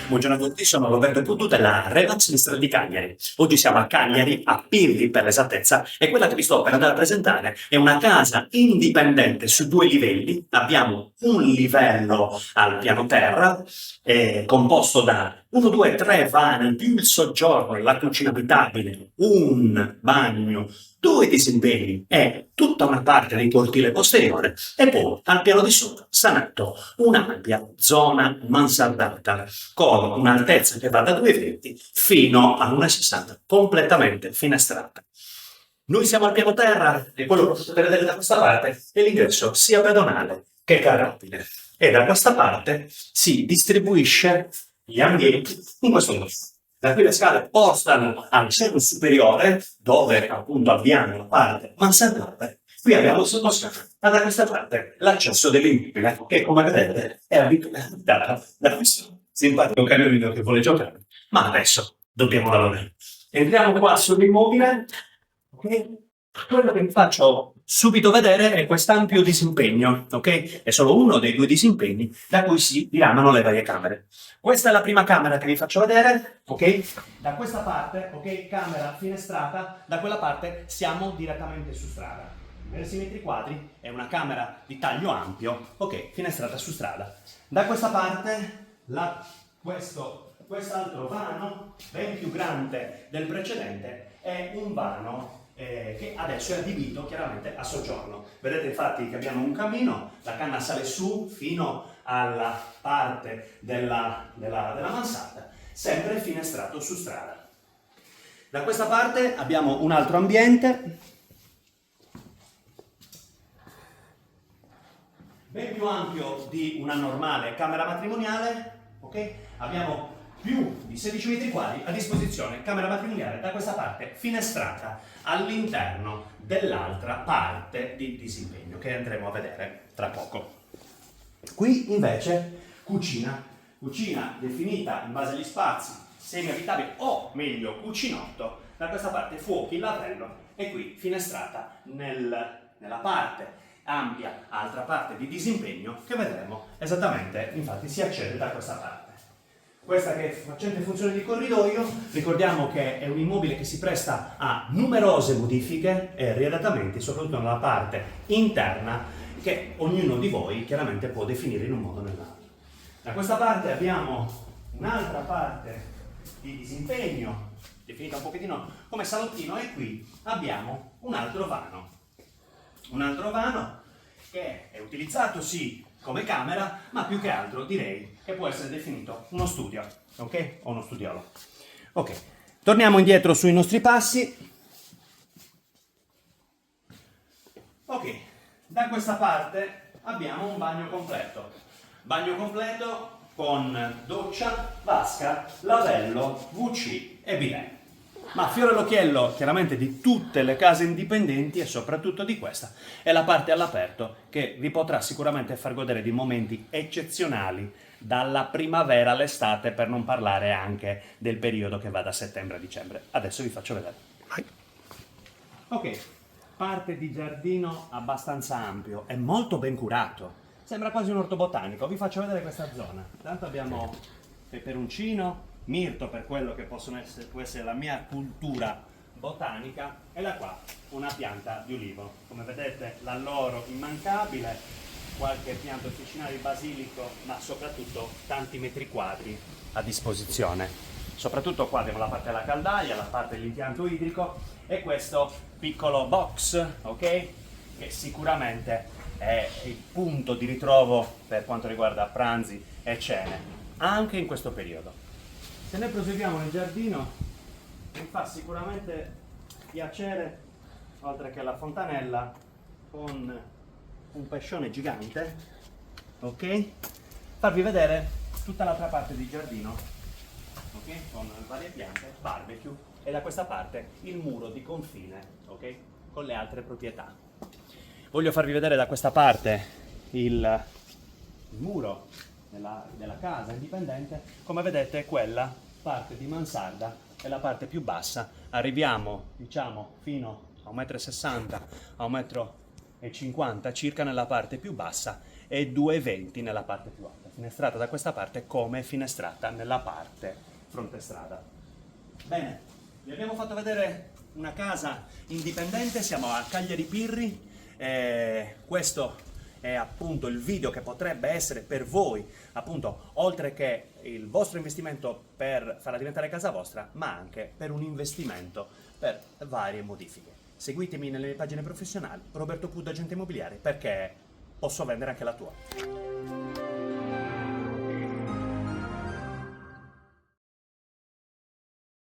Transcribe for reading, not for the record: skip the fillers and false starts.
Buongiorno a tutti, sono Roberto Putu della Relax Sinistra di Cagliari. Oggi siamo a Cagliari, a Pirri per l'esattezza, e quella che vi sto per andare a presentare è una casa indipendente su 2 livelli. Abbiamo un livello al piano terra, composto da 1, 2, 3 vani, più il soggiorno, la cucina abitabile, un bagno, 2 disembeni e tutta una parte di cortile posteriore, e poi al piano di sopra sanato un'ampia zona mansardata con un'altezza che va da 2,20 fino a 1,60, completamente finestrata. Noi siamo al piano terra e quello che potete vedere da questa parte è l'ingresso sia pedonale che carrabile, e da questa parte si distribuisce gli ambienti in questo modo. Da qui le scale portano al cielo superiore, dove appunto abbiamo la parte mansardata. Qui abbiamo il sottoscala, ma da questa parte l'accesso dell'immobile, che come vedete è abitata da questo simpatico cagnolino che vuole giocare. Ma adesso dobbiamo lavorare. Entriamo qua sull'immobile. Ok? Quello che vi faccio subito vedere è quest'ampio disimpegno, ok? È solo uno dei 2 disimpegni da cui si diramano le varie camere. Questa è la prima camera che vi faccio vedere, ok? Da questa parte, ok, camera finestrata, da quella parte siamo direttamente su strada. Diversi metri quadri, è una camera di taglio ampio, ok, finestrata su strada. Da questa parte, quest'altro vano, ben più grande del precedente, è un vano che adesso è adibito chiaramente a soggiorno. Vedete infatti che abbiamo un camino, la canna sale su fino alla parte della mansarda, sempre finestrato su strada. Da questa parte abbiamo un altro ambiente, ben più ampio di una normale camera matrimoniale, ok? Abbiamo più di 16 metri quadri a disposizione, camera matrimoniale da questa parte finestrata all'interno dell'altra parte di disimpegno che andremo a vedere tra poco. Qui invece cucina definita in base agli spazi semi-abitabili, o meglio cucinotto. Da questa parte fuochi, lavello, e qui finestrata nella parte ampia, altra parte di disimpegno che vedremo esattamente, infatti si accede da questa parte. Questa che è facente funzione di corridoio, ricordiamo che è un immobile che si presta a numerose modifiche e riadattamenti, soprattutto nella parte interna, che ognuno di voi chiaramente può definire in un modo o nell'altro. Da questa parte abbiamo un'altra parte di disimpegno, definita un pochettino come salottino, e qui abbiamo un altro vano. Un altro vano che è utilizzato sì come camera, ma più che altro direi che può essere definito uno studio, ok? O uno studiolo. Ok, torniamo indietro sui nostri passi. Ok, da questa parte abbiamo un bagno completo. Bagno completo con doccia, vasca, lavello, WC e bidet. Ma fiore all'occhiello chiaramente di tutte le case indipendenti, e soprattutto di questa, è la parte all'aperto che vi potrà sicuramente far godere di momenti eccezionali dalla primavera all'estate, per non parlare anche del periodo che va da settembre a dicembre. Adesso vi faccio vedere. Ok, parte di giardino abbastanza ampio e molto ben curato. Sembra quasi un orto botanico. Vi faccio vedere questa zona. Intanto abbiamo peperoncino, mirto per quello che può essere la mia cultura botanica, e da qua una pianta di ulivo. Come vedete l'alloro immancabile, qualche pianta officinale di basilico, ma soprattutto tanti metri quadri a disposizione. Soprattutto qua abbiamo la parte della caldaia, la parte dell'impianto idrico e questo piccolo box, ok? Che sicuramente è il punto di ritrovo per quanto riguarda pranzi e cene, anche in questo periodo. Se noi proseguiamo nel giardino, mi fa sicuramente piacere, oltre che la fontanella, con un pescione gigante, ok? Farvi vedere tutta l'altra parte di giardino, ok? Con varie piante, barbecue, e da questa parte il muro di confine, ok? Con le altre proprietà. Voglio farvi vedere da questa parte il muro della casa indipendente. Come vedete quella parte di mansarda è la parte più bassa. Arriviamo diciamo fino a 1,60 m, a 1,50 m circa nella parte più bassa, e 2,20 nella parte più alta. Finestrata da questa parte come finestrata nella parte frontestrada. Bene, vi abbiamo fatto vedere una casa indipendente, siamo a Cagliari Pirri, questo è appunto il video che potrebbe essere per voi, appunto, oltre che il vostro investimento per farla diventare casa vostra, ma anche per un investimento per varie modifiche. Seguitemi nelle mie pagine professionali, Roberto Pudda Agente Immobiliare, perché posso vendere anche la tua.